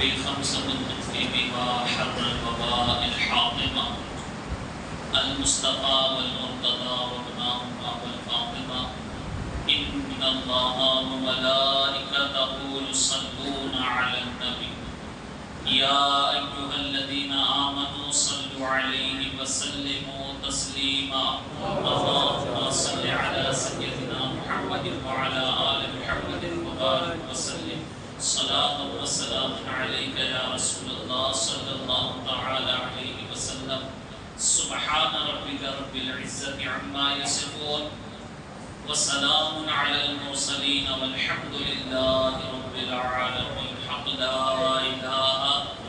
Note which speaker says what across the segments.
Speaker 1: بالخمس والنطف بها حر الوباء الحاطمة المصطفى والمرتضى وابناهما والفاطمة إن الله وملائكته يصلون على النبي يا أيها الذين آمنوا صلوا عليه وسلموا تسليما اللهم صل على سيدنا محمد وعلى آل محمد وبارك وسلم صلاة وسلام عليك يا رسول الله صلى الله تعالى عليه وسلم سبحان ربك رب العزة عما يصفون وسلام على المرسلين والحمد لله رب العالمين حق لا إله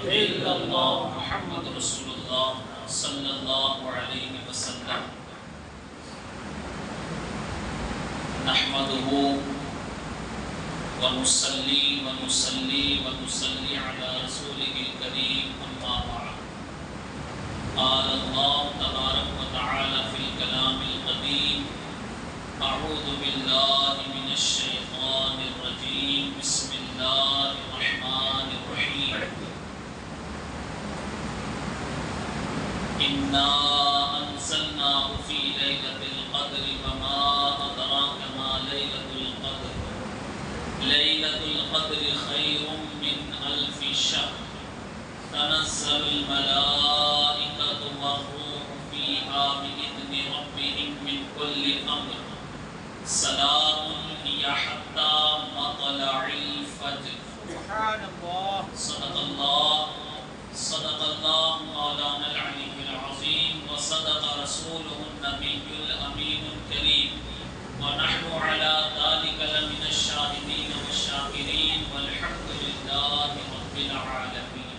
Speaker 1: إلا الله محمد رسول الله صلى الله عليه وسلم نحمده ونصلي على رسوله الكريم أما بعد قال الله تبارك وتعالى في الكلام القديم أعوذ بالله من الشيطان الرجيم بسم الله الرحمن الرحيم إنا أنزلناه في ليلة القدر وما أدراك ما ليلة القدر ليلة القدر خير من 1000 شهر تنزل الملائكة والروح فيها بإذن ربهم من كل أمر سلام هي حتى مطلع الفجر
Speaker 2: سبحان الله
Speaker 1: صدق الله مولانا العلي العظيم وصدق رسوله النبي الأمين الكريم ونحن على ذلك لمن الشاهدين والشاكرين والحمد لله رب العالمين.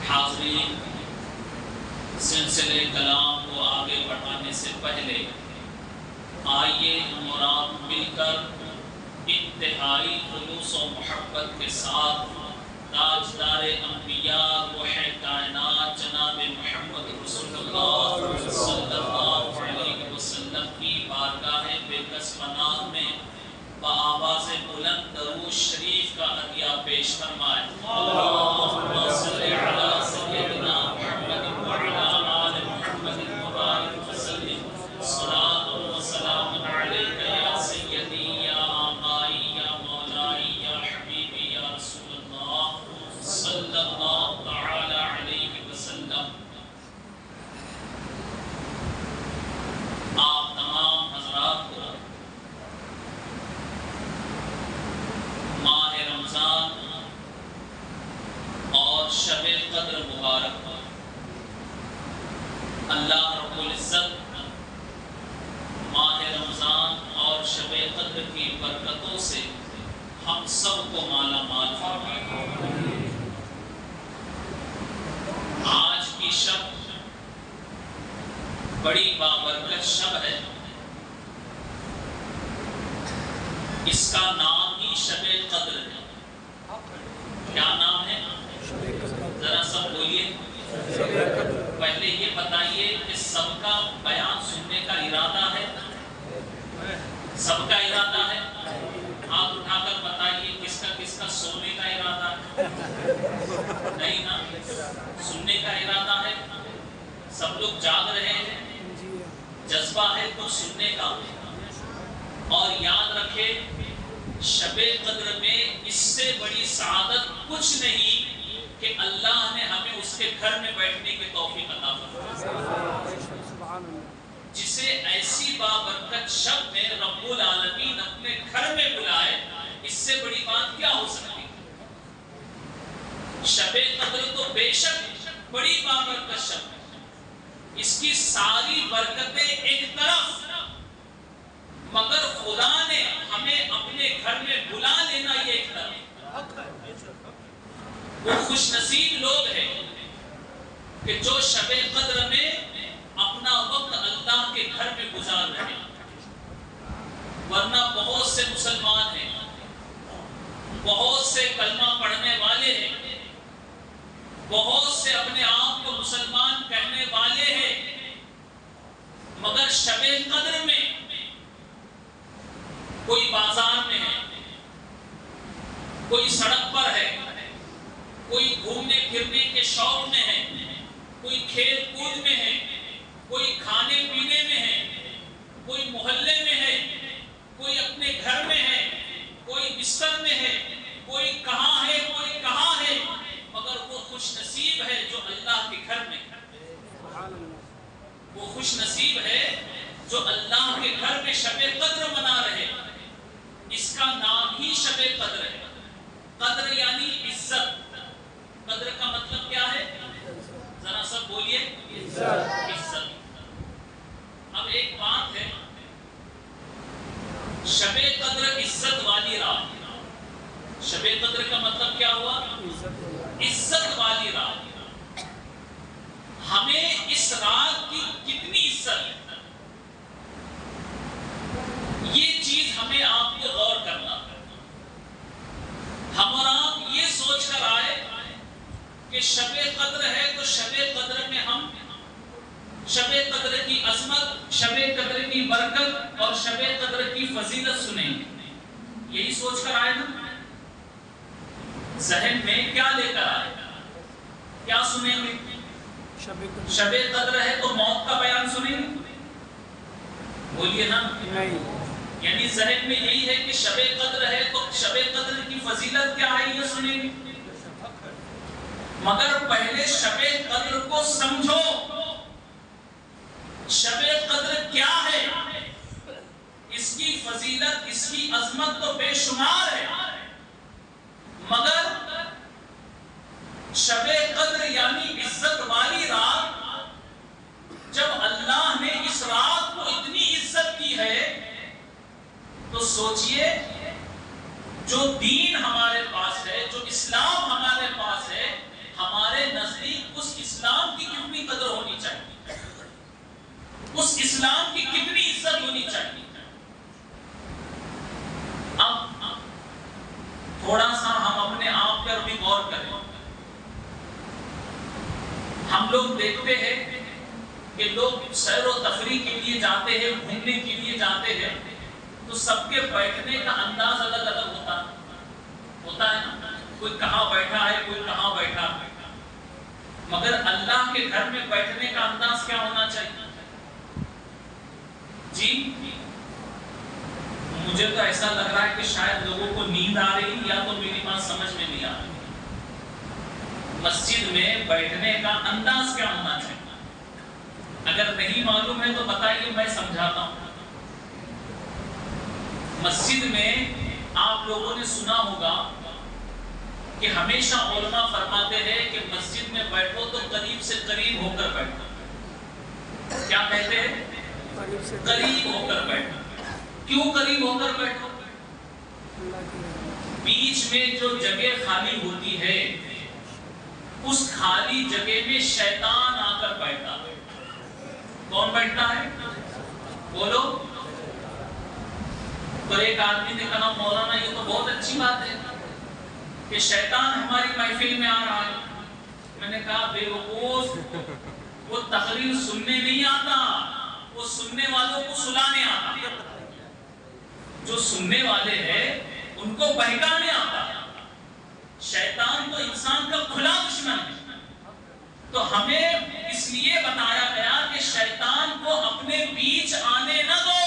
Speaker 1: حاضرین، سلسلے کلام کو آگے بڑھانے سے پہلے آئیے ہم اور آپ مل کر انتہائی خلوص و محبت کے ساتھ تاجدار انبیاء روح کائنات جناب محمد رسول اللہ صلی اللہ علیہ وسلم کی بارگاہ بےکس پناہ میں بآواز بلند درود شریف کا عطیہ پیش فرمائے. اللہم صلی علی سیدنا محمد وعلی آل محمد وبارک وسلم صلاۃ و سلام علیک یا سیدی یا آقائی یا مولائی یا حبیبی یا رسول اللہ صلی اللہ تعالی علیہ وسلم. آپ تمام حضرات کو ماہ رمضان اور شب قدر مبارک ہو. اللہ رب العزت ماہ رمضان اور شب قدر کی برکتوں سے ہم سب کو مالا مال فرمائے. آج کی شب بڑی بابرکت شب ہے. اس کا نام ہی شب قدر ہے. کیا نام ہے؟ ذرا سب بولیے. پہلے یہ بتائیے کہ سب کا بیان سننے کا ارادہ ہے؟ سب کا ارادہ ہے؟ ہاتھ اٹھا کر بتائیے کس کا سونے کا ارادہ ہے؟ نہیں نا؟ سننے کا ارادہ ہے. سب لوگ جاگ رہے ہیں، جذبہ ہے کچھ سننے کا. اور یاد رکھے شب قدر میں اس سے بڑی سعادت کچھ نہیں کہ اللہ نے ہمیں اس کے گھر میں بیٹھنے کی توفیق عطا فرمائے. جسے ایسی بابرکت شب میں رب العالمین اپنے گھر میں بلائے، اس سے بڑی بات کیا ہو سکتی؟ شب قدر تو بے شک بڑی بابرکت شب ہے. اس کی ساری برکتیں ایک طرف، مگر خدا نے ہمیں اپنے گھر میں بلا لینا یہ ایک طرف. وہ خوش نصیب لوگ ہیں کہ جو شب قدر میں اپنا وقت اللہ کے گھر میں گزار رہے ہیں. ورنہ بہت سے مسلمان ہیں، بہت سے کلمہ پڑھنے والے ہیں، بہت سے اپنے آپ کو مسلمان کہنے والے ہیں، مگر شب قدر میں کوئی بازار میں ہے، کوئی سڑک پر ہے، کوئی گھومنے پھرنے کے شوق میں ہے، کوئی کھیل کود میں ہے، کوئی کھانے پینے میں ہے، کوئی محلے میں ہے، کوئی اپنے گھر میں ہے، کوئی بستر میں ہے، کوئی کہاں ہے، کوئی کہاں ہے، مگر وہ خوش نصیب ہے جو اللہ کے گھر میں ہے۔ وہ خوش نصیب ہے جو اللہ کے گھر میں شب قدر منا رہے۔ اس کا نام ہی شب قدر ہے۔ قدر یعنی عزت۔ قدر کا مطلب کیا ہے؟ ذرا سب بولیے، عزت۔ اب ایک بات ہے، شب قدر عزت والی رات۔ شب قدر کا مطلب کیا ہوا؟ عزت والی رات۔ ہمیں اس رات کی کتنی عزت ہے، یہ چیز ہمیں آپ کو غور کرنا ہے۔ ہم اور آپ یہ سوچ کر آئے کہ شب قدر ہے تو شب قدر میں ہم شب قدر کی عظمت، شب قدر کی برکت اور شب قدر کی فضیلت سنیں گے، یہی سوچ کر آئے نا؟ ذہن میں کیا لے کر آئے؟ کیا سنیں گے؟ شب قدر ہے تو موت کا بیان سنیں گے؟ بولیے نا، یعنی ذہن میں یہی ہے کہ شب قدر ہے تو شب قدر کی فضیلت کیا ہے یہ سنیں گے۔ مگر پہلے شب قدر کو سمجھو، شب قدر کیا ہے، اس کی فضیلت، اس کی عظمت تو بے شمار ہے، مگر شب قدر یعنی عزت والی رات، جب اللہ نے اس رات کو اتنی عزت کی ہے تو سوچئے جو دین ہمارے پاس ہے، جو اسلام ہمارے پاس ہے، ہمارے نزدیک اس اسلام کی کتنی قدر ہونی چاہیے، اس اسلام کی کتنی عزت ہونی چاہیے۔ اب تھوڑا سا ہم اپنے آپ پر بھی غور کریں۔ ہم لوگ دیکھتے ہیں کہ لوگ سیر و تفریح کے لیے جاتے ہیں، گھومنے کے لیے جاتے ہیں، تو سب کے بیٹھنے کا انداز الگ الگ ہوتا ہے نا، کوئی کہاں بیٹھا ہے، کوئی کہاں بیٹھا ہے، مگر اللہ کے گھر میں بیٹھنے کا انداز کیا ہونا چاہیے؟ جی مجھے تو ایسا لگ رہا ہے کہ شاید لوگوں کو نیند آ رہی یا تو میری بات سمجھ میں نہیں آ رہی۔ مسجد میں بیٹھنے کا انداز کیا ہونا چاہیے؟ اگر نہیں معلوم ہے تو بتائیے، میں سمجھاتا ہوں۔ مسجد میں آپ لوگوں نے سنا ہوگا کہ ہمیشہ علماء فرماتے ہیں کہ مسجد میں بیٹھو تو قریب سے قریب ہو کر بیٹھو۔ کیا کہتے ہیں؟ قریب ہو کر بیٹھو۔ کیوں قریب ہو کر بیٹھو؟ بیچ میں جو جگہ خالی ہوتی ہے، اس خالی جگہ میں شیطان آ کر بیٹھتا ہے۔ کون بیٹھتا ہے؟ بولو۔ تو ایک آدمی نے کہا مولانا یہ تو بہت اچھی بات ہے کہ شیطان ہماری محفل میں آ رہا ہے۔ میں نے کہا بے وقوف، وہ تقریر سننے نہیں آتا، وہ سننے والوں کو سلانے آتا ہے۔ جو سننے والے ہیں ان کو بہکانے آتا ہے۔ شیطان تو انسان کا کھلا دشمن ہے۔ تو ہمیں اس لیے بتایا گیا کہ شیطان کو اپنے بیچ آنے نہ دو۔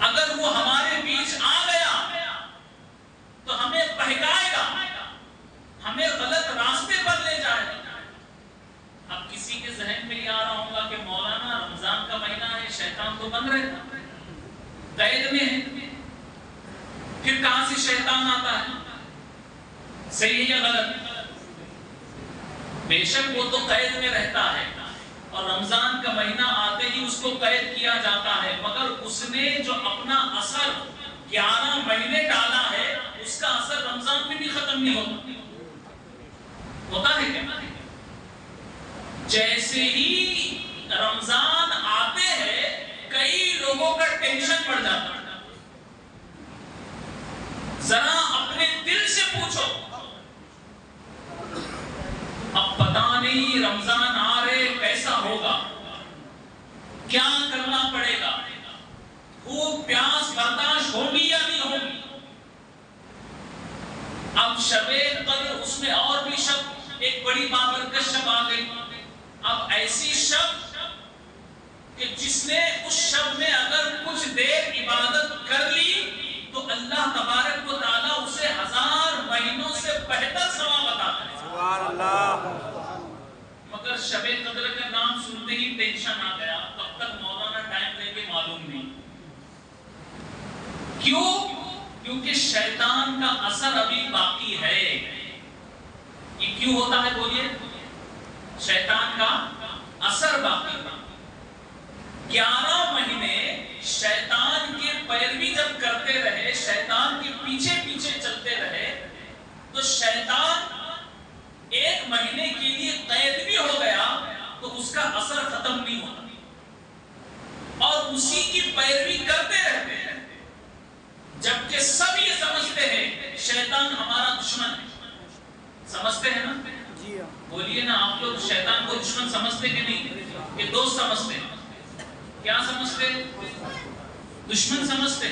Speaker 1: اگر وہ ہمارے بیچ آ گیا تو ہمیں بہکائے گا، ہمیں غلط راستے پر لے جائے گا۔ اب کسی کے ذہن میں یہ آ رہا ہوگا کہ مولانا رمضان کا مہینہ ہے، شیطان تو بند رہتا، قید میں ہے، پھر کہاں سے شیطان آتا ہے؟ صحیح ہے یا غلط؟ بے شک وہ تو قید میں رہتا ہے، اور رمضان کا مہینہ آتے ہی اس کو قید کیا جاتا ہے، مگر اس نے جو اپنا اثر 11 مہینے ڈالا ہے، اس کا اثر رمضان میں بھی ختم نہیں ہوتا ہے کیا؟ جیسے ہی رمضان آتے ہیں کئی لوگوں کا ٹینشن بڑھ جاتا ہے۔ ذرا اپنے دل سے پوچھو، اب پتا نہیں رمضان آ رہے کیسا ہوگا، کیا کرنا پڑے گا، خوب پیاس برداشت ہوگی یا نہیں ہوگی؟ اب شب نے اس شب میں اگر کچھ دیر عبادت کر لی تو اللہ تبارک و تعالیٰ اسے 1000 مہینوں سے بہتر ثواب عطا کرے.
Speaker 2: سبحان اللہ.
Speaker 1: مگر شب قدر کا نام سنتے ہی ٹینشن آ گیا. کب تک مولانا ٹائم لیں گے معلوم نہیں. کیوں؟ کیونکہ شیطان کا اثر ابھی باقی ہے. یہ کیوں ہوتا ہے بولیے؟ شیطان کا اثر باقی ہے. 11 مہینے شیطان کے پیروی جب کرتے رہے، شیطان کے پیچھے پیچھے چلتے رہے، تو شیطان 1 مہینے کے لیے قید بھی ہو گیا تو اس کا اثر ختم نہیں ہوتا اور اسی کی پیروی کرتے رہتے ہیں. جبکہ سب یہ سمجھتے ہیں شیطان ہمارا دشمن ہے. سمجھتے ہیں نا؟ بولیے نا آپ لوگ شیطان کو دشمن سمجھتے کہ نہیں؟ کہ دوست سمجھتے ہیں؟ کیا سمجھتے؟ دشمن سمجھتے.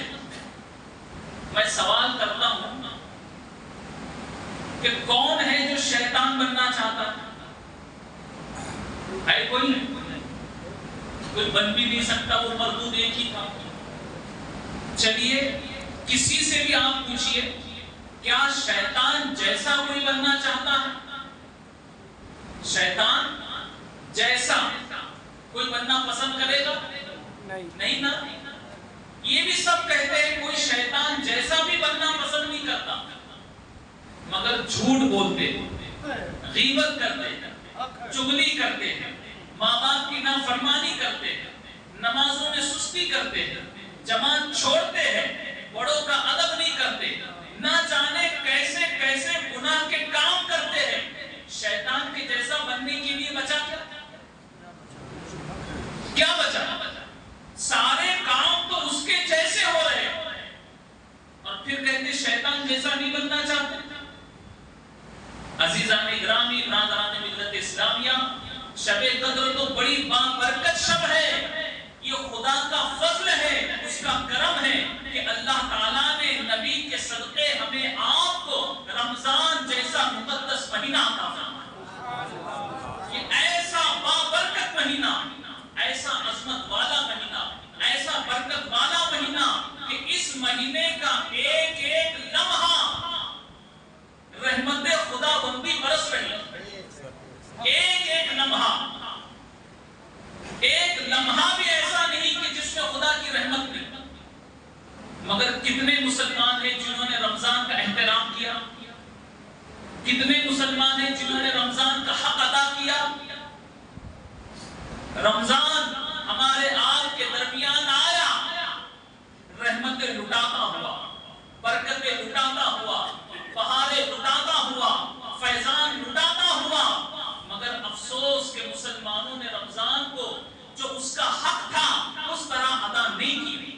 Speaker 1: میں سوال کرتا ہوں کہ کون ہے جو شیطان بننا چاہتا ہے؟ کوئی نہیں. کوئی بن بھی نہیں سکتا. وہ مردود ایک ہی تھا. چلیے کسی سے بھی آپ پوچھئے کیا شیطان جیسا کوئی بننا چاہتا ہے؟ شیطان جیسا کوئی بننا پسند کرے گا؟ نہیں نا. یہ بھی سب کہتے ہیں کوئی شیطان جیسا بھی بننا پسند نہیں کرتا، مگر جھوٹ بولتے ہیں، غیبت کرتے ہیں، چغلی کرتے ہیں، ماں باپ کی نافرمانی کرتے ہیں، نمازوں میں سستی کرتے ہیں، جماعت چھوڑتے ہیں، بڑوں کا ادب نہیں کرتے، نہ جانے کیسے کیسے گناہ کے کام کرتے ہیں. شیطان کے جیسا بننے کے لیے بچا کیا بچا؟ سارے کام تو اس کے جیسے ہو رہے ہیں اور پھر کہتے شیطان جیسا نہیں بننا چاہتے. عزیزان اکرامی، برادران ملت اسلامیہ، شب قدر تو بڑی بابرکت شب ہے. یہ خدا کا فضل ہے، اس کا کرم ہے کہ اللہ تعالیٰ نے نبی کے صدقے ہمیں آپ کو رمضان جیسا مقدس مہینہ عطا فرمایا. یہ ایسا بابرکت مہینہ، ایسا عظمت والا مہینہ، ایسا برکت والا مہینہ کہ اس مہینے کا ایک ایک لمحہ رحمت خدا بندی برس رہی ہے. ایک ایک لمحہ، ایک لمحہ بھی ایسا نہیں کہ جس میں خدا کی رحمت نہیں. مگر کتنے مسلمان ہیں جنہوں نے رمضان کا احترام کیا؟ کتنے مسلمان ہیں جنہوں نے رمضان کا حق ادا کیا؟ رمضان ہمارے آپ کے درمیان آیا، رحمتیں لٹاتا ہوا، برکتیں لٹاتا ہوا، بہاریں لٹاتا ہوا، فیضان لٹاتا ہوا. مگر افسوس کہ مسلمانوں نے رمضان کو جو اس کا حق تھا اس طرح ادا نہیں کی.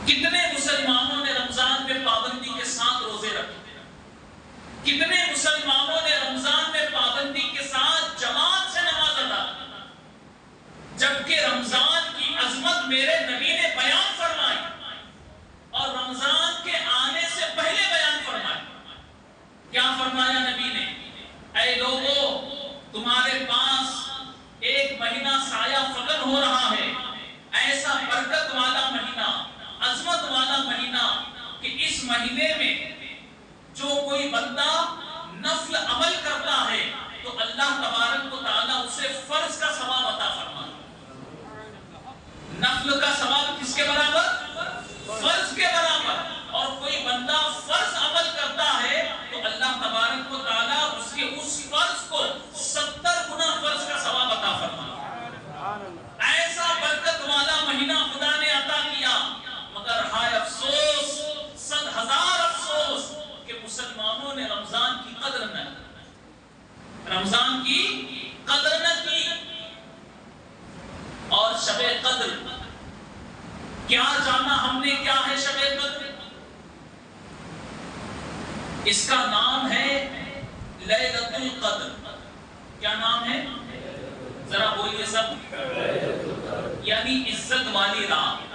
Speaker 1: کتنے مسلمانوں نے رمضان میں پابندی کے ساتھ روزے رکھے؟ کتنے مسلمانوں نے رمضان میں پابندی کے ساتھ جماعت سے نماز ادا کی؟ جبکہ رمضان کی عظمت میرے نبی نے بیان فرمائی اور رمضان کے آنے سے پہلے بیان فرمائی. کیا فرمایا نبی نے؟ اے لوگوں، تمہارے پاس ایک مہینہ سایہ فقر ہو رہا ہے، ایسا برکت والا مہینہ، عظمت والا مہینہ کہ اس مہینے میں جو کوئی بندہ نفل عمل کرتا ہے تو اللہ تبارک و تعالیٰ اسے فرض کا ثواب عطا فرماتا ہے. نفل کا ثواب کس کے برابر؟ فرض کے برابر. اور کوئی بندہ فرض عمل کرتا ہے تو اللہ تبارک و تعالیٰ اس کے اس فرض کو 70 گنا فرض کا ثواب عطا فرماتا ہے. ایسا برکت والا مہینہ خدا نے عطا کیا. مگر ہائے افسوس، 100,000 افسوس کہ مسلمانوں نے رمضان کی قدر نہ کی، رمضان کی قدر نہ کی. اور شب قدر کیا جانا ہم نے؟ کیا ہے شب قدر؟ اس کا نام ہے لیلۃ القدر. کیا نام ہے؟ ذرا بولیے سب. یعنی عزت والی رات.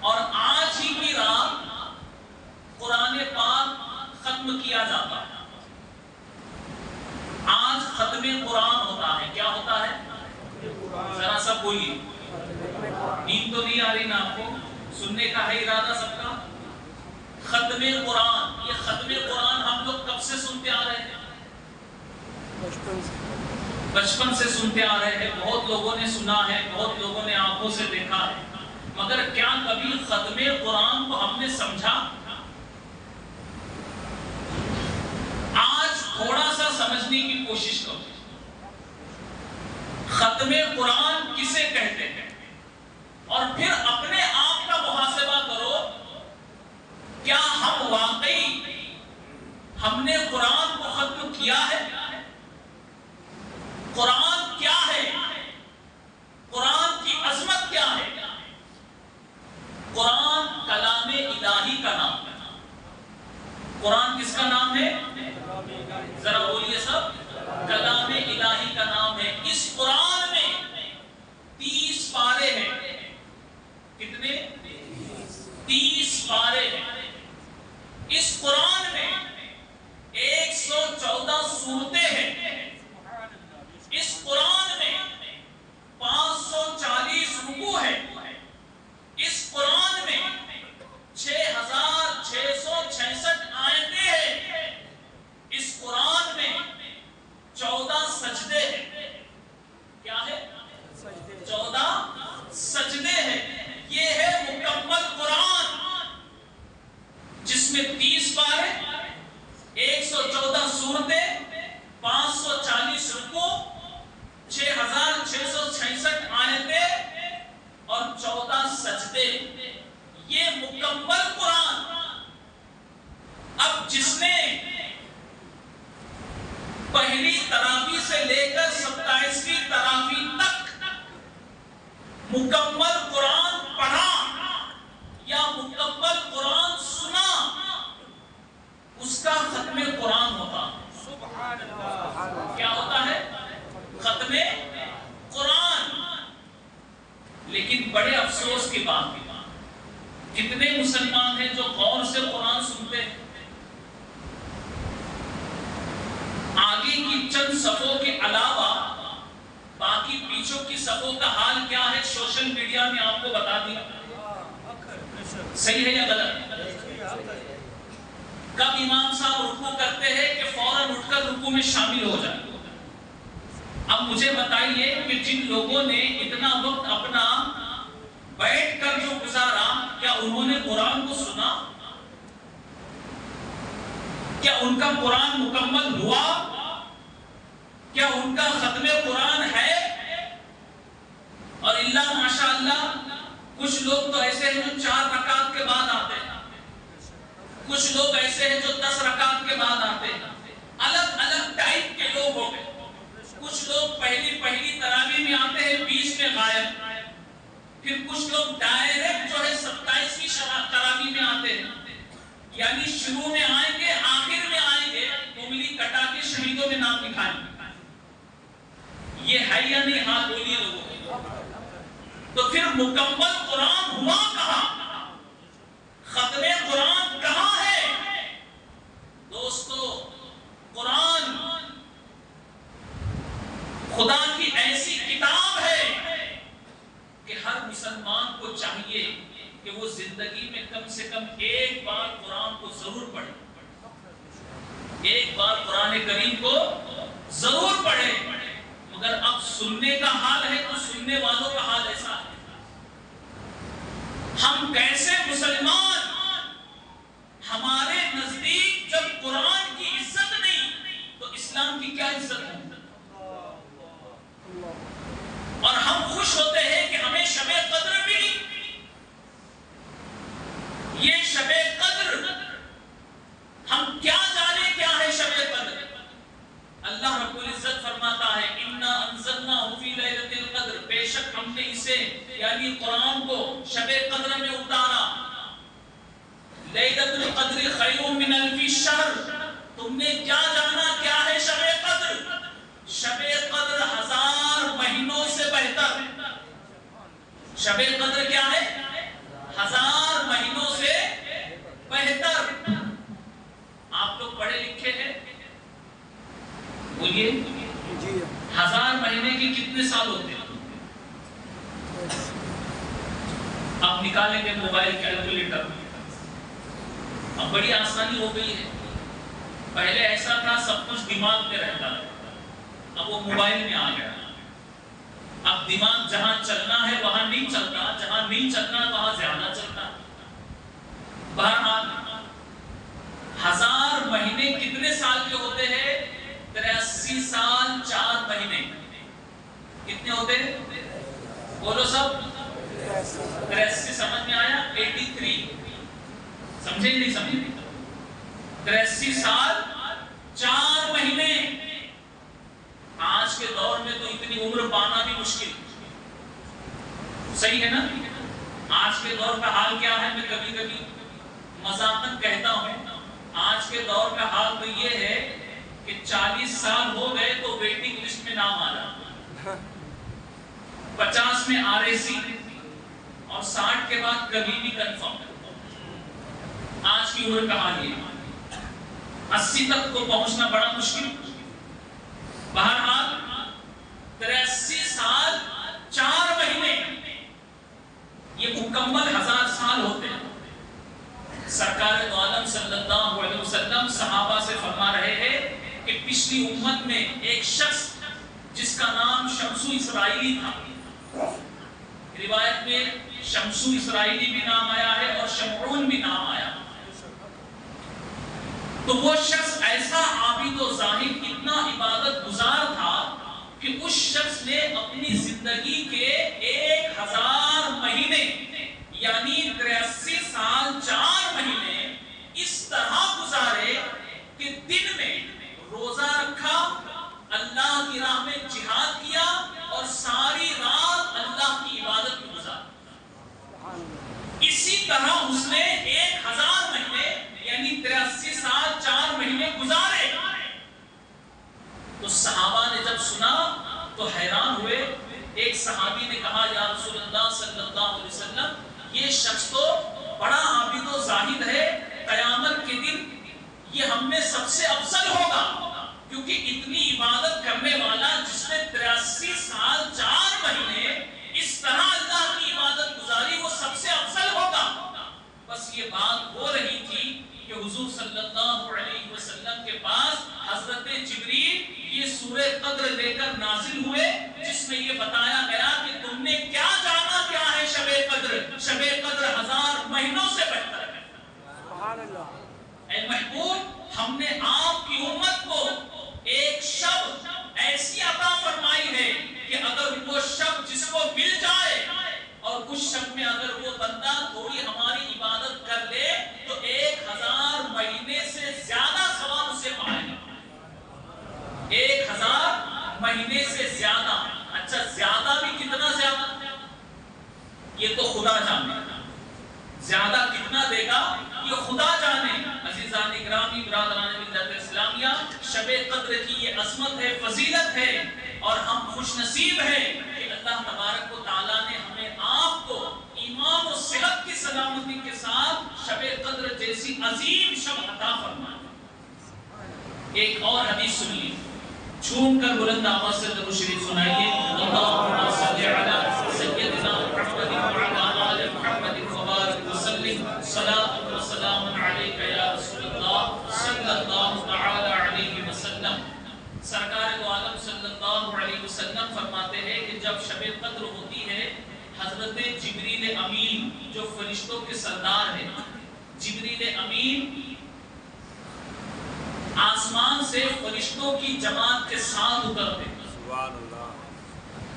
Speaker 1: اور آج ہی کی رات قرآن پاک ختم کیا جاتا ہے. آج ختم قرآن ہوتا ہے. کیا ہوتا ہے؟ ذرا سب بولیے. نیند تو نہیں آ رہی نا آپ کو؟ سننے کا ہے ارادہ سب کا؟ ختم قرآن. یہ ختم قرآن ہم لوگ کب سے سنتے آ رہے ہیں؟ بچپن سے سنتے آ رہے ہیں. بہت لوگوں نے سنا ہے, بہت لوگوں نے آنکھوں سے دیکھا ہے, مگر کیا کبھی ختم قرآن کو ہم نے سمجھا؟ آج تھوڑا سا سمجھنے کی کوشش کرو. ختم قرآن کسے کہتے ہیں؟ اور پھر اپنے آپ کا محاسبہ کرو. کیا ہم واقعی ہم نے قرآن کو ختم کیا ہے؟ قرآن کیا ہے؟ قرآن کی عظمت کیا ہے؟ قرآن کلام الہی کا نام ہے. قرآن کس کا نام ہے؟ ذرا بولیے سب. کلام الہی کا نام ہے. اس قرآن میں 30 پارے ہیں. کتنے؟ 30 پارے ہیں. اس قرآن میں 114 سورتیں ہیں. اس قرآن میں 540 رکوع ہے. اس قرآن میں 6666 آیتیں ہیں. اس قرآن میں 14 سجدے ہیں. کیا ہے؟ 14 سجدے ہیں. یہ ہے مکمل قرآن جس میں 30 پارے, 114 سورتیں, 540 رکوع, 6666 آیتیں اور 14 سجدے. یہ مکمل قرآن. اب جس نے پہلی تراویح سے لے کر 27ویں تراویح تک مکمل قرآن پڑھا یا مکمل قرآن سنا, اس کا ختم قرآن ہوتا. کیا ہوتا ہے؟ ختم قرآن. لیکن بڑے افسوس کی بات, کتنے مسلمان ہیں جو غور سے قرآن سنتے ہیں؟ آگے کی چند صفوں کے علاوہ باقی پیچھوں کی صفوں کا حال کیا ہے سوشل میڈیا میں آپ کو بتا دیا. صحیح ہے یا غلط؟ کب امام صاحب رکوع کرتے ہیں کہ فوراً اٹھ کر رکوع میں شامل ہو جائیں. اب مجھے بتائیے کہ جن لوگوں نے اتنا وقت اپنا بیٹھ کر جو گزارا, کیا انہوں نے قرآن کو سنا؟ کیا ان کا قرآن مکمل ہوا؟ کیا ان کا ختم قرآن ہے؟ اور اللہ ماشاءاللہ کچھ لوگ تو ایسے ہیں جو 4 رکعت کے بعد آتے ہیں, کچھ لوگ ایسے ہیں جو 10 رکعت کے بعد آتے ہیں. الگ الگ ٹائپ کے لوگ ہو گئے. کچھ لوگ پہلی تراویح میں آتے ہیں, بیچ میں غائب. پھر کچھ لوگ ڈائریکٹ جو ہے 27ویں تراویح میں آتے ہیں, یعنی شروع میں آئیں گے آخر میں آئیں گے, انگلی کٹا کے شہیدوں میں نام لکھائیں گے. یہ ہے یا نہیں؟ ہاتھ بولیے لوگوں. تو پھر مکمل قرآن ہوا کہاں؟ ختم قرآن کہاں ہے؟ دوستو, قرآن خدا کی ایسی کتاب ہے کہ ہر مسلمان کو چاہیے کہ وہ زندگی میں کم سے کم ایک بار قرآن کو ضرور پڑھے. ایک بار قرآن کریم کو ضرور پڑھے. مگر اب سننے کا حال ہے تو سننے والوں کا حال ایسا ہے. ہم کیسے مسلمان, ہمارے نزدیک جب قرآن کی عزت نہیں تو اسلام کی کیا عزت ہے؟ اور ہم خوش ہوتے ہیں کہ ہمیں شب قدر ملی. یہ شب قدر ہم کیا جانے کیا ہے شب قدر. اللہ رب العزت فرماتا ہے اِنَّا أَنزَلْنَاهُ فِي لَيْلَةِ الْقَدْرِ, بے شک ہم نے اسے یعنی قرآن کو شب قدر میں اتارا. لَيْلَةُ الْقَدْرِ خَيْرٌ مِّنَ أَلْفِ الشَّهْرِ, تم نے کیا جانا کیا ہے شب قدر؟ شب قدر 1000 مہینوں سے بہتر. شب قدر کیا ہے؟ 1000 مہینوں سے بہتر. آپ لوگ پڑھے لکھے ہیں, بولیے 1000 مہینے کے کتنے سال ہوتے ہیں؟ اب نکالیں گے موبائل کیلکولیٹر، اب بڑی آسانی ہو گئی ہے. پہلے ایسا تھا سب کچھ دماغ میں رہتا ہے، اب وہ موبائل میں آ گیا. اب دماغ جہاں چلنا ہے وہاں نہیں چلتا، جہاں نہیں چلنا وہاں زیادہ چلتا. بہرحال 1000 مہینے کتنے سال کے ہوتے ہیں؟ 83 سال 4 مہینے. کتنے ہوتے ہیں؟ بولو سب. 83 سمجھ میں آیا؟ 83 سمجھے نہیں سمجھے؟ 83 سال 4 مہینے. آج کے دور میں تو اتنی عمر پانا بھی مشکل. صحیح ہے نا؟ آج کے دور کا حال کیا ہے؟ میں کبھی کبھی مذاقاً کہتا ہوں، آج کے دور کا حال تو یہ ہے کہ 40 سال ہو گئے تو ویٹنگ لسٹ میں نام آ رہا، 50 میں RAC اور 60 کے بعد کبھی بھی کنفرم. آج کی عمر کا حال یہ 80 تک کو پہنچنا بڑا مشکل. بہرحال 83 سال 4 مہینے یہ مکمل 1000 سال ہوتے ہیں. سرکار دو عالم صلی اللہ علیہ وسلم صحابہ سے فرما رہے ہیں کہ پچھلی امت میں ایک شخص جس کا نام شمسو اسرائیلی تھا، روایت میں شمسو اسرائیلی بھی نام آیا ہے اور شمعون بھی نام آیا. تو وہ شخص ایسا عابد و زاہد، اتنا عبادت گزار تھا کہ اس شخص نے اپنی زندگی کے 1000 مہینے یعنی 83 سال 4 مہینے اس طرح گزارے کہ دن میں روزہ رکھا، اللہ کی راہ میں جہاد کیا اور ساری رات اللہ کی عبادت میں گزارا. اسی طرح اس نے 1000 مہینے یعنی 83 سال 4 مہینے گزارے. تو صحابہ نے جب سنا تو حیران ہوئے. ایک صحابی نے کہا یا رسول اللہ صلی اللہ علیہ وسلم یہ شخص تو بڑا عابد و زاہد ہے، قیامت کے دن یہ ہم میں سب سے افضل ہوگا، کیونکہ اتنی عبادت کرنے والا جس نے 83 سال 4 مہینے اس طرح اللہ کی عبادت گزاری وہ سب سے افضل ہوگا. بس یہ بات ہو رہی تھی کہ حضور صلی اللہ علیہ وسلم کے پاس حضرت جبریل یہ سورہ قدر لے کر نازل ہوئے، جس میں یہ بتایا گیا کہ تم نے کیا جانا کیا ہے شب قدر. شب قدر 1000 مہینوں سے بہتر ہے. سبحان اللہ. اے محبوب، ہم نے آپ کی امت کو ایک شب ایسی عطا فرمائی ہے کہ اگر وہ شب جس کو مل جائے اور اس شب میں اگر وہ بندہ تھوڑی ہماری عبادت کر لے تو 1000 مہینے سے زیادہ ثواب اسے پائے گا. 1000 مہینے سے زیادہ. اچھا زیادہ بھی کتنا زیادہ یہ تو خدا جانے، زیادہ کتنا دے گا یہ خدا جانے. عزیزان گرامی، برادران ملت اسلامیہ، شب قدر کی یہ عظمت ہے، فضیلت ہے، اور ہم خوش نصیب ہیں کہ اللہ تبارک و تعالیٰ نے ہمیں آپ کو ایمان و صحت کی سلامتی کے ساتھ شب قدر جیسی عظیم شب عطا فرمایا. ایک اور حدیث سنیے، چھوم کر بلند آواز سے درود شریف سنائیے. اللہم صلی علی سیدنا محمد وعلی آل محمد وبارک وسلم. صلاۃ و سلام علیک یا رسول اللہ صلی اللہ تعالی علیہ وسلم. سرکار دو عالم صلی اللہ علیہ وسلم فرماتے ہیں کہ جب شب قدر ہوتی ہے، حضرت جبریل امین جو فرشتوں کے سردار ہیں، جبریل امین آسمان سے فرشتوں کی جماعت کے ساتھ اترتے ہیں. سبحان اللہ.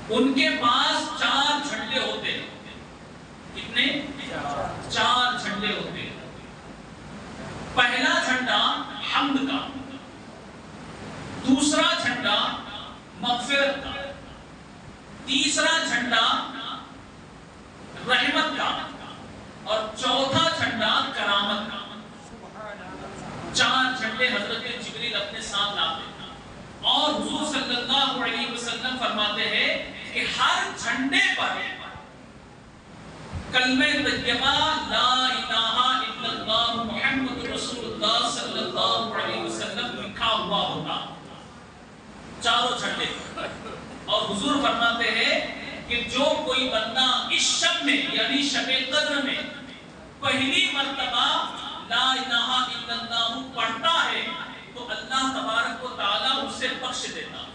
Speaker 1: ان کے پاس 4 جھنڈے ہوتے ہیں. کتنے؟ 4 جھنڈے ہوتے ہیں. پہلا جھنڈا حمد کا، دوسرا جھنڈا مغفرت کا، تیسرا جھنڈا رحمت کا اور چوتھا جھنڈا کرامت کا. 4 جھنڈے حضرت جبریل اپنے ساتھ لاتے ہیں. اور حضور صلی اللہ علیہ وسلم فرماتے ہیں کہ ہر جھنڈے پر کلمہ طیبہ لا الہ الا اللہ محمد رسول اللہ صلی اللہ علیہ وسلم لکھا ہوا ہوتا. 4 جھنڈے. اور حضور فرماتے ہیں کہ جو کوئی بندہ اس شب میں یعنی شب قدر میں پہلی مرتبہ لا الہ الا اللہ پڑھتا ہے تو اللہ تبارک و تعالیٰ اسے بخش دیتا ہے.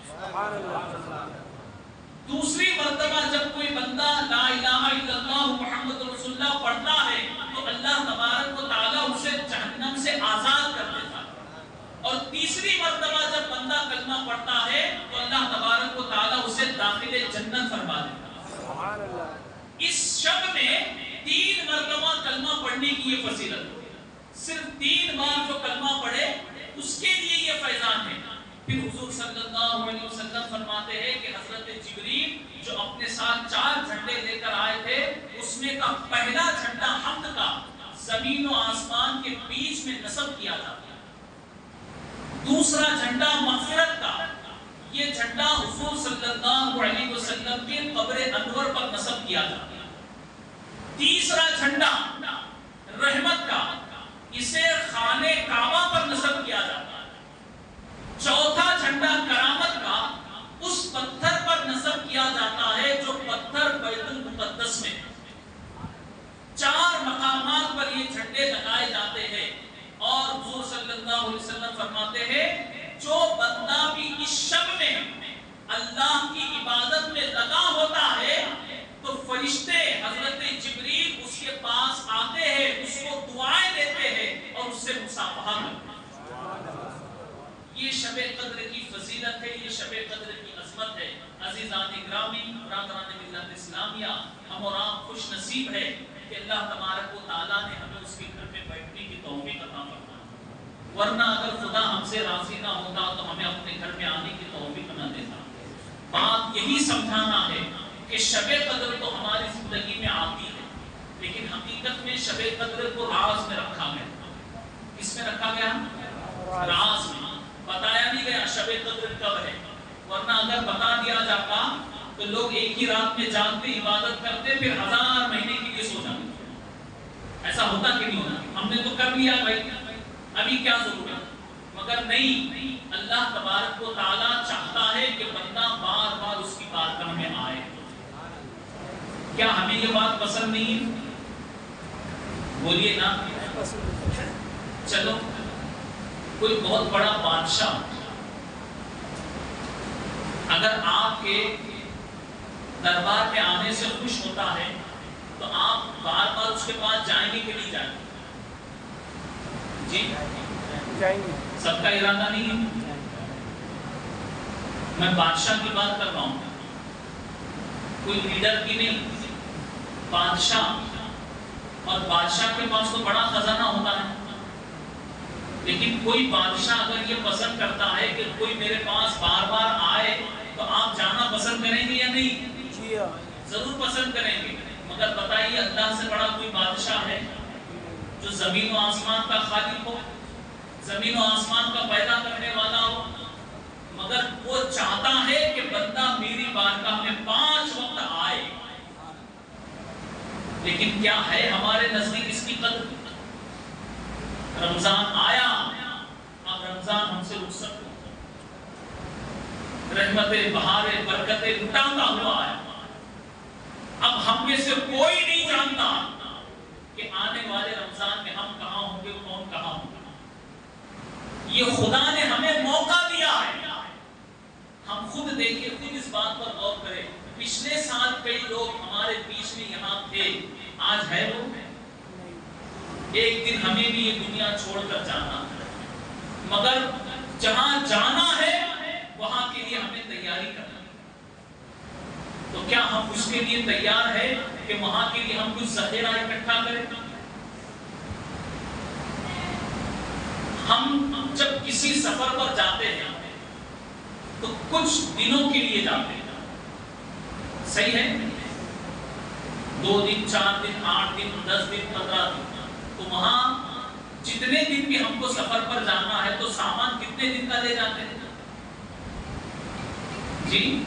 Speaker 1: دوسری مرتبہ جب کوئی بندہ لا الہ الا اللہ محمد رسول اللہ پڑھتا ہے تو اللہ تبارک و تعالیٰ اسے جہنم سے آزاد کر دیتا ہے. اور تیسری مرتبہ جب بندہ کلمہ پڑھتا ہے تو اللہ تبارک و تعالیٰ اسے داخل جنت فرما دیتا ہے. اس شب میں 3 مرتبہ کلمہ پڑھنے کی یہ فضیلت ہے. صرف 3 بار جو کلمہ پڑھے اس کے لیے یہ فیضان ہے. پھر حضور صلی اللہ علیہ وسلم فرماتے ہیں کہ حضرت جبریل جو اپنے ساتھ 4 جھنڈے لے کر آئے تھے اس میں کا پہلا جھنڈا حمد کا زمین و آسمان کے بیچ میں نصب کیا تھا. دوسرا جھنڈا مغفرت کا، یہ جھنڈا حضور صلی اللہ علیہ وسلم کے قبر انور پر نصب کیا تھا. تیسرا جھنڈا رحمت کا، اسے خانہ کعبہ پر نصب کیا جاتا ہے. چوتھا جھنڈا کرامت کا اس پتھر پر نصب کیا جاتا ہے جو پتھر بیت المقدس میں. 4 مقامات پر یہ جھنڈے لگائے جاتے ہیں. اور حضور صلی اللہ علیہ وسلم فرماتے ہیں جو بندہ بھی اس شب میں اللہ کی عبادت میں لگا ہوتا ہے تو فرشتے حضرت جبریل اس کے پاس آتے ہیں، اس کو دعائیں دیتے ہیں اور اس سے مصافحہ کرتے ہیں. یہ شب قدر کی فضیلت ہے، یہ شب قدر کی عظمت ہے. عزیزان گرامی، برادران ملت اسلامیہ، ہم اور آپ خوش نصیب ہے کہ اللہ تبارک و تعالیٰ نے ہمیں اس کے گھر میں بیٹھنے کی توفیق عطا فرمائی. ورنہ اگر خدا ہم سے راضی نہ ہوتا تو ہمیں اپنے گھر میں آنے کی توفیق نہ دیتا. بات یہی سمجھانا ہے کہ شب قدر تو ہماری زندگی میں آتی ہے، لیکن حقیقت میں شب قدر کو راز میں رکھا گیا. کس میں رکھا گیا؟ راز میں. بتایا نہیں گیا شب قدر کب ہے. ورنہ اگر بتا دیا جاتا تو لوگ ایک ہی رات میں جاگتے عبادت کرتے پھر 1000 مہینے کے لیے سو جاتے. ایسا ہوتا کہ نہیں ہوتا؟ ہم نے تو کر لیا بھائی، ابھی کیا ضرورت. مگر نہیں، اللہ تبارک و تعالیٰ چاہتا ہے کہ بندہ بار بار اس کی بارگاہ میں آئے. کیا ہمیں یہ بات پسند نہیں؟ بولیے نا. چلو کوئی بہت بڑا بادشاہ اگر آپ کے دربار میں آنے سے خوش ہوتا ہے تو آپ بار بار اس کے پاس جائیں گے کہ نہیں جائیں گے؟ جی جائیں گے. سب کا ارادہ نہیں ہے. میں بادشاہ کی بات کر رہا ہوں، کوئی لیڈر کی نہیں. بادشاہ، اور بادشاہ کے پاس تو بڑا خزانہ ہوتا ہے. لیکن کوئی بادشاہ اگر یہ پسند کرتا ہے کہ کوئی میرے پاس بار بار آئے تو آپ جانا پسند کریں گے یا نہیں؟ ضرور پسند کریں گے. مگر بتائیے اللہ سے بڑا کوئی بادشاہ ہے جو زمین و آسمان کا خالق ہو، زمین و آسمان کا پیدا کرنے والا ہو؟ مگر وہ چاہتا ہے کہ بندہ میری بارگاہ میں 5 وقت آئے. لیکن کیا ہے ہمارے نزدیک اس کی قدر؟ رمضان آیا، اب رمضان ہم سے رخصت ہو، رحمتیں بہاریں برکتیں لٹاتا ہوا ہے. اب ہم میں سے کوئی نہیں جانتا کہ آنے والے رمضان میں ہم کہاں ہوں گے، کون کہاں ہوں گے. یہ خدا نے ہمیں موقع دیا ہے. ہم خود دیکھیں، خود اس بات پر غور کریں. پچھلے سال کئی لوگ ہمارے بیچ میں یہاں تھے، آج ہے وہ؟ ایک دن ہمیں بھی یہ دنیا چھوڑ کر جانا ہے. مگر جہاں جانا ہے وہاں کے لیے ہمیں تیاری کرنا ہے. تو کیا ہم اس کے لیے تیار ہیں کہ وہاں کے لیے ہم کچھ ذخیرہ اکٹھا کریں؟ ہم جب کسی سفر پر جاتے ہیں تو کچھ دنوں کے لیے جاتے ہیں، صحیح ہے؟ 2 دن، 4 دن، 8 دن، 10 دن، 15 دن. تو وہاں جتنے دن بھی ہم کو سفر پر جانا ہے تو سامان کتنے دن کا لے جاتے ہیں؟ جی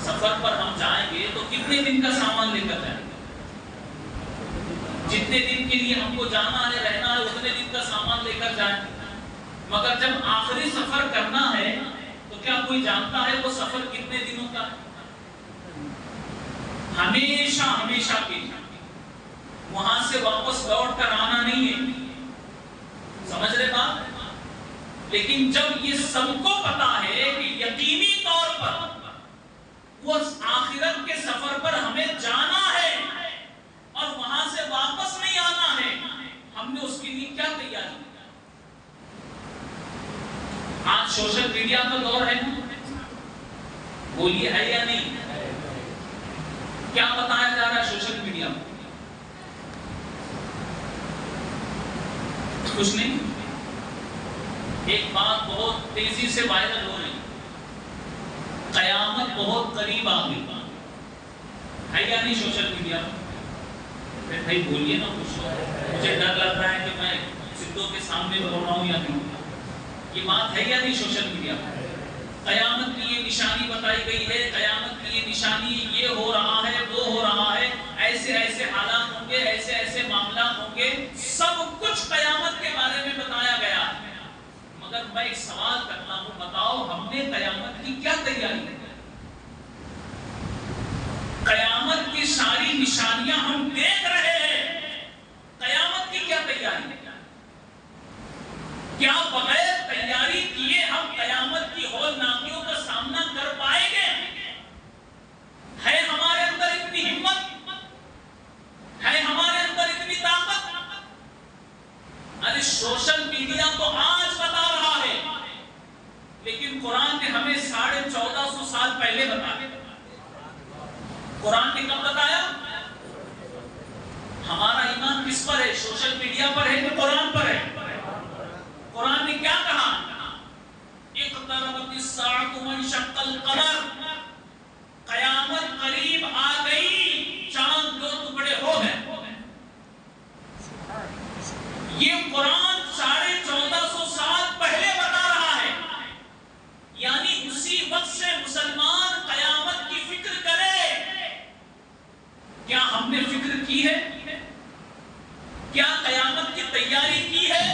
Speaker 1: سفر پر ہم جائیں گے تو کتنے دن کا سامان لے کر جائیں گے؟ جتنے دن کے لیے ہم کو جانا ہے، رہنا ہے، اتنے دن کا سامان لے کر جائیں. مگر جب آخری سفر کرنا ہے تو کیا کوئی جانتا ہے وہ سفر کتنے دنوں کا ہے؟ ہمیشہ ہمیشہ کے لیے، وہاں سے واپس لوٹ کر آنا نہیں ہے، سمجھ رہے بات؟ لیکن جب یہ سب کو پتا ہے کہ یقینی طور پر وہ آخرت کے سفر پر ہمیں جانا ہے اور وہاں سے واپس نہیں آنا ہے، ہم نے اس کے لیے کیا تیاری کی؟ آج سوشل میڈیا کا دور ہے، بولیے ہے یا نہیں؟ کیا بتایا جا رہا ہے سوشل میڈیا میں؟ کچھ نہیں۔ ایک بات بہت تیزی سے وائرل ہو رہی، قیامت بہت قریب آ گئی، ہے یا نہیں سوشل میڈیا میں؟ بھائی بولیے نا کچھ، مجھے ڈر لگ رہا ہے کہ میں سدھوں کے سامنے بول رہا ہوں یا نہیں۔ یہ بات ہے یا نہیں سوشل میڈیا میں؟ قیامت کی یہ نشانی بتائی گئی ہے، قیامت کی یہ نشانی، یہ ہو رہا ہے، وہ ہو رہا ہے، ایسے ایسے حالات ہوں گے، ایسے ایسے معاملات ہوں گے، سب کچھ قیامت کے بارے میں بتایا گیا ہے۔ مگر میں ایک سوال کرتا ہوں، بتاؤ ہم نے قیامت کی کیا تیاری کی؟ قیامت کی ساری نشانیاں ہم دیکھ رہے ہیں، قیامت کی کیا تیاری ہے؟ کیا بغیر تیاری کیے ہم قیامت کی ہولناکیوں کا سامنا کر پائیں گے؟ ہے ہمارے اندر اتنی ہمت؟ ہے ہمارے اندر اتنی طاقت؟ ارے سوشل میڈیا تو آج بتا رہا ہے، لیکن قرآن نے ہمیں 1450 سال پہلے بتایا۔ قرآن نے کب بتایا؟ ہمارا ایمان کس پر ہے؟ سوشل میڈیا پر ہے کہ قرآن پر ہے؟ قرآن نے کیا کہا؟ اقتربت الساعۃ وانشق القمر، قیامت قریب آ گئی، چاند دو ٹکڑے ہو گئے۔ یہ قرآن 1450 سال پہلے بتا رہا ہے، یعنی اسی وقت سے مسلمان قیامت کی فکر کرے۔ کیا ہم نے فکر کی ہے؟ کیا قیامت کی تیاری کی ہے؟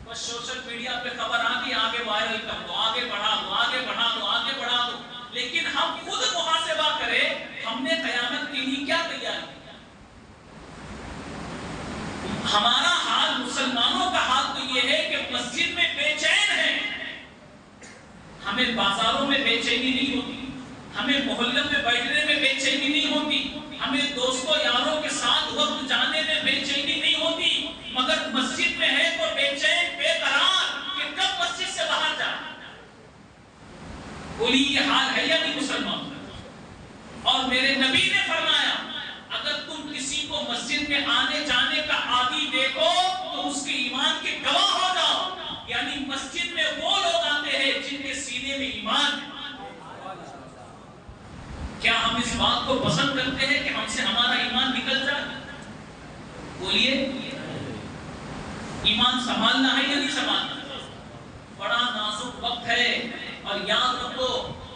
Speaker 1: بس سوشل میڈیا پہ خبر آ گئی، آگے وائرل کر دو، آگے بڑھا دو، آگے بڑھا دو، آگے بڑھا دو، لیکن ہم خود محاسبہ کریں، ہم نے قیامت کے لیے کیا تیاری کی؟ ہمارا حال، مسلمانوں کا حال تو یہ ہے کہ مسجد میں بے چین ہے، ہمیں بازاروں میں بے چینی نہیں ہوتی، ہمیں محلے میں بیٹھنے میں بے چینی نہیں ہوتی، ہمیں دوستوں یاروں کے ساتھ وقت جانے میں بے چینی نہیں ہوتی، مگر مسجد میں ہے تو بے چین بے قرار کہ کب مسجد سے باہر جائے۔ بولی یہ حال ہے یا نہیں مسلمان؟ اور میرے نبی نے فرمایا، اگر تم کسی کو مسجد میں آنے جانے کا عادی دیکھو تو اس کے ایمان کے گواہ ہو جاؤ، یعنی مسجد میں وہ لوگ آتے ہیں جن کے سینے میں ایمان ہے۔ کیا ہم اس بات کو پسند کرتے ہیں کہ ہم سے ہمارا ایمان نکل جائے؟ بولیے، ایمان سنبھالنا ہے یا نہیں سنبھالنا؟ بڑا نازک وقت ہے، اور یاد رکھو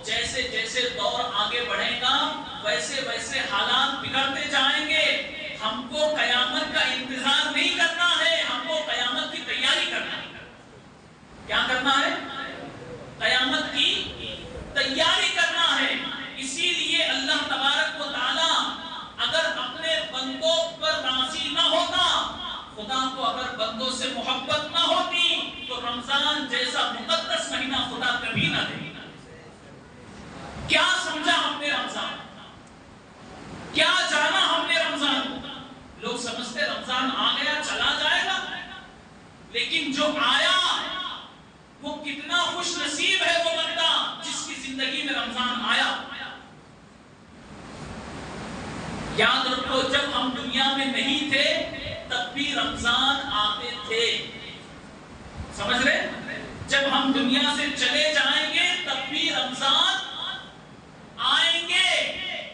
Speaker 1: جیسے جیسے دور آگے بڑھے گا ویسے ویسے حالات بگڑتے جائیں گے۔ ہم کو قیامت کا انتظار نہیں کرنا ہے، ہم کو قیامت کی تیاری کرنا ہے۔ کیا کرنا ہے؟ قیامت کی تیاری کرنا ہے۔ اسی لیے اللہ تبارک و تعالی اگر اپنے بندوں پر راضی نہ ہوتا، خدا کو اگر بندوں سے محبت نہ ہوتی تو رمضان جیسا مقدس مہینہ خدا کبھی نہ دے۔ کیا سمجھا ہم نے رمضان؟ کیا جانا ہم نے رمضان کو؟ لوگ سمجھتے رمضان آ گیا چلا جائے گا، لیکن جو آیا وہ کتنا خوش نصیب ہے وہ بندہ جس کی زندگی میں رمضان آیا۔ یاد رکھو جب ہم دنیا میں نہیں تھے تب بھی رمضان آتے تھے، سمجھ رہے؟ جب ہم دنیا سے چلے جائیں گے تب بھی رمضان آئیں گے،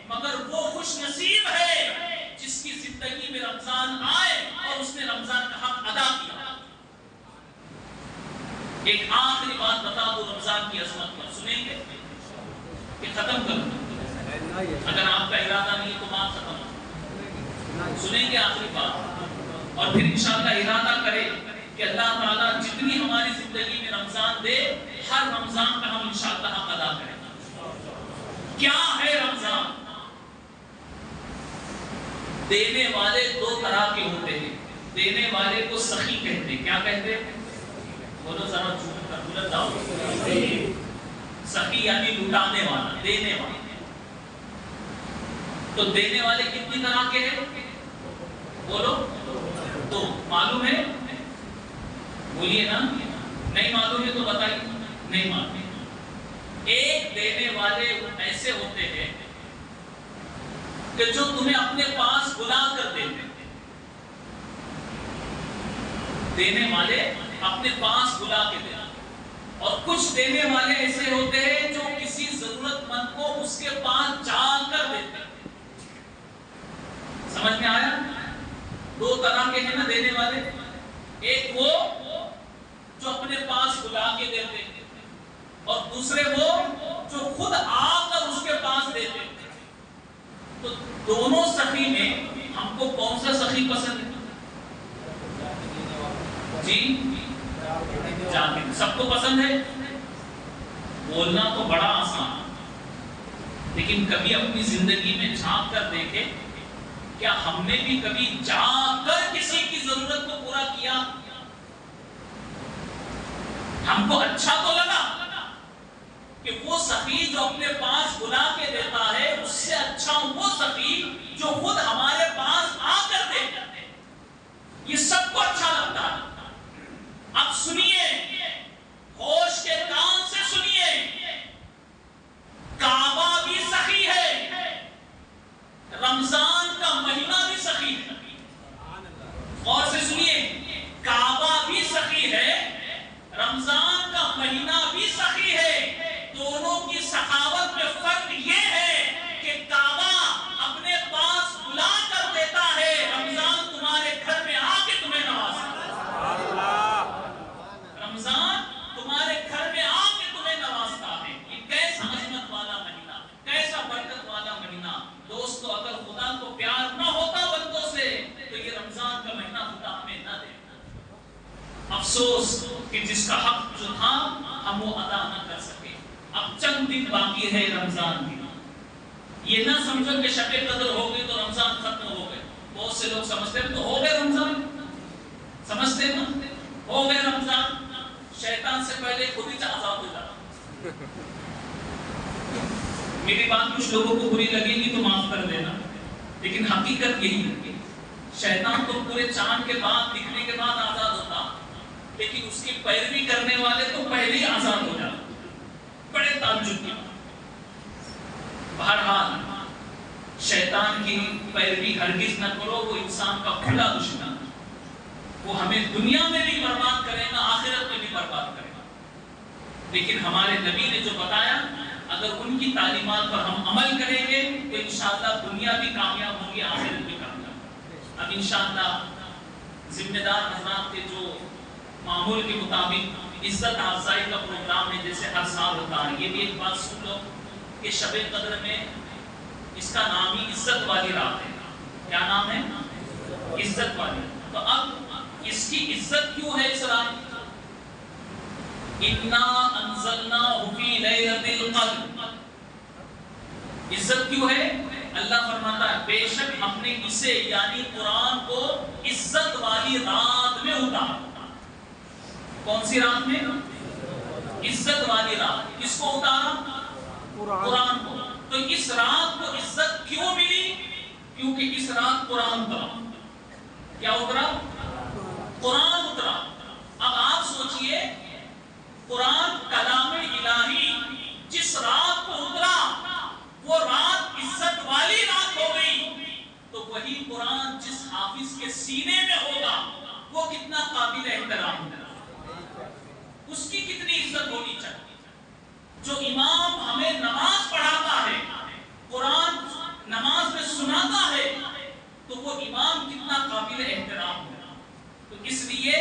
Speaker 1: مگر وہ خوش نصیب ہے جس کی زندگی میں رمضان آئے اور اس نے رمضان کا حق ادا کیا۔ ایک آخری بات بتا دو رمضان کی عظمت پر، سنیں گے کہ ختم کروں؟ اگر آپ کا ارادہ نہیں تو بات ختم، سنیں گے آخری بات، اور پھر انشاءاللہ ارادہ کرے کہ اللہ تعالیٰ جتنی ہماری زندگی میں رمضان دے ہر رمضان کا ہم انشاءاللہ حق ادا کریں۔ کیا ہے رمضان؟ دینے والے دو طرح کے ہوتے ہیں. دینے والے کو سخی کہتے ہیں. کیا کہتے ہیں؟ بولو ذرا جھوٹ کر بولت جاؤ. سخی یعنی لٹانے والا, دینے والا. تو دینے والے کتنی طرح کے ہیں؟ بولو. تو معلوم ہے؟ بولیے نا. نہیں معلوم ہے تو بتائیے. نہیں معلوم. ایک دینے والے ایسے ہوتے ہیں کہ جو تمہیں اپنے پاس بلا کر دیتے ہیں. دینے والے اپنے پاس بلا کے دیتے ہیں. اور کچھ دینے والے ایسے ہوتے ہیں جو کسی ضرورت مند کو اس کے پاس جا کر دیتے ہیں. سمجھ میں آیا؟ دو طرح کے ہیں نا دینے والے. ایک وہ جو اپنے پاس بلا کے دیتے ہیں, اور دوسرے وہ جو خود آ کر اس کے پاس دیتے ہیں. تو دونوں سخی میں ہم کو کون سا سخی پسند ہے؟ جی جانے. سب کو پسند ہے. بولنا تو بڑا آسان, لیکن کبھی اپنی زندگی میں جھانک کر دیکھے, کیا ہم نے بھی کبھی جا کر کسی کی ضرورت کو پورا کیا؟ ہم کو اچھا تو لگا کہ وہ سخی جو اپنے پاس بلا کے دیتا ہے, اس سے اچھا وہ سخی جو خود ہمارے پاس آ کر دیتا ہے. یہ سب کو اچھا لگتا ہے. اب سنیے, ہوش کے کان سے سنیے, کعبہ بھی سخی ہے, رمضان کا مہینہ بھی سخی ہے. غور سے سنیے, کعبہ بھی سخی ہے, رمضان کا مہینہ بھی سخی ہے. دونوں کی سخاوت میں فرق یہ ہے کہ کعبہ اپنے پاس بلا کر دیتا ہے, رمضان تمہارے گھر میں آ کے تمہیں نوازتا ہے. رمضان تمہارے گھر میں آ کے تمہیں نوازتا ہے. یہ کیسا عظمت والا مہینہ, کیسا برکت والا مہینہ. دوستو, اگر خدا کو پیار نہ ہوتا بندوں سے تو یہ رمضان کا مہینہ خدا ہمیں نہ دیتا. افسوس کہ جس کا حق جو تھا ہم وہ ادا نہ کر سکے. اب چند دن باقی ہے رمضان کی. یہ نہ سمجھو کہ شب قدر ہو گئی تو رمضان ختم ہو گئے. بہت سے لوگ سمجھتے ہیں تو ہو گئے رمضان, سمجھتے ہیں نا, ہو گئے رمضان. شیطان سے پہلے خود ہی آزاد ہو جاتا. میری بات کچھ لوگوں کو بری لگے گی تو معاف کر دینا, لیکن حقیقت یہی ہے. شیطان تو پورے چاند کے بعد دکھنے کے بعد آزاد ہوتا, لیکن اس کی پیروی کرنے والے تو پہلے ہی آزاد ہو جاتے. بڑے تعجب کی. بہرحال شیطان کی پیروی ہرگز نہ کرو, وہ انسان کا کھلا دشمن. وہ ہمیں دنیا میں بھی برباد کرے گا, آخرت میں بھی برباد کرے گا. لیکن ہمارے نبی نے جو بتایا, اگر ان کی تعلیمات پر ہم عمل کریں گے تو انشاءاللہ دنیا بھی کامیاب ہوگی, آخرت بھی کامیاب. اب انشاءاللہ ذمہ دار حضرات کے جو معمول کے مطابق عزت افزائی کا پروگرام ہے, جیسے ہر سال ہوتا ہے. یہ بھی ایک بات سن لو کہ شب قدر میں اس کا نام ہی عزت والی رات ہے. کیا نام ہے؟ عزت والی. تو اب اس کی عزت کیوں ہے اس رات؟ اِنَّا أَنزَلْنَاهُ فِي لَيْلَةِ الْقَدْرِ. عزت کیوں ہے؟ اللہ فرماتا ہے بے شک ہم نے اسے یعنی قرآن کو عزت والی رات میں اتارا. کون سی رات میں؟ عزت والی رات. کس کو اتارا؟ قرآن کو. تو اس رات کو عزت کیوں ملی؟ کیونکہ اس رات قرآن اترا. کیا اترا؟ قرآن اترا. اب آپ سوچئے, قرآن کلام الہی جس رات کو اترا وہ رات عزت والی رات ہو گئی, تو وہی قرآن جس حافظ کے سینے میں ہوگا وہ کتنا قابل احترام ہوگا, اس کی کتنی عزت ہونی چاہیے. جو امام ہمیں نماز پڑھاتا ہے, قرآن نماز میں سناتا ہے, تو وہ امام کتنا قابل احترام ہوگا. تو اس لیے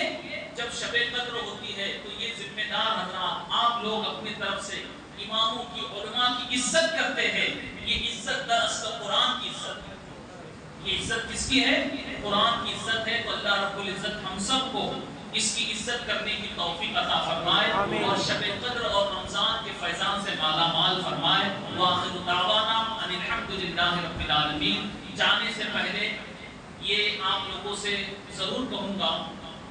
Speaker 1: جب شب قدر ہوتی ہے تو یہ ذمہ دار حضرات آپ لوگ اپنی طرف سے اماموں کی, علماء کی عزت کرتے ہیں. یہ عزت دراصل قرآن کی عزت ہے. یہ عزت کس کی ہے؟ قرآن کی عزت ہے. تو اللہ رب العزت ہم سب کو اس کی عزت کرنے کی توفیق عطا فرمائے اور شب قدر اور رمضان کے فیضان سے مالا مال فرمائے. وآخر دعوانا ان الحمد للہ رب العالمین. جانے سے پہلے یہ آپ لوگوں سے ضرور کہوں گا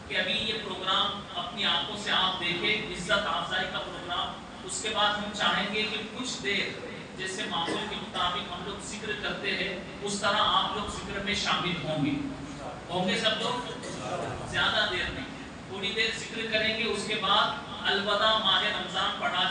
Speaker 1: کہ ابھی یہ پروگرام اپنی آنکھوں سے آپ دیکھیں، عزت افزائی کا پروگرام. اس کے بعد ہم چاہیں گے کہ کچھ دیر جیسے معمول کے مطابق ہم لوگ ذکر کرتے ہیں اس طرح آپ لوگ ذکر میں شامل ہوں گے سب لوگ. زیادہ دیر نہیں، تھوڑی دیر ذکر کریں گے، اس کے بعد الوداع ماہ رمضان پڑھا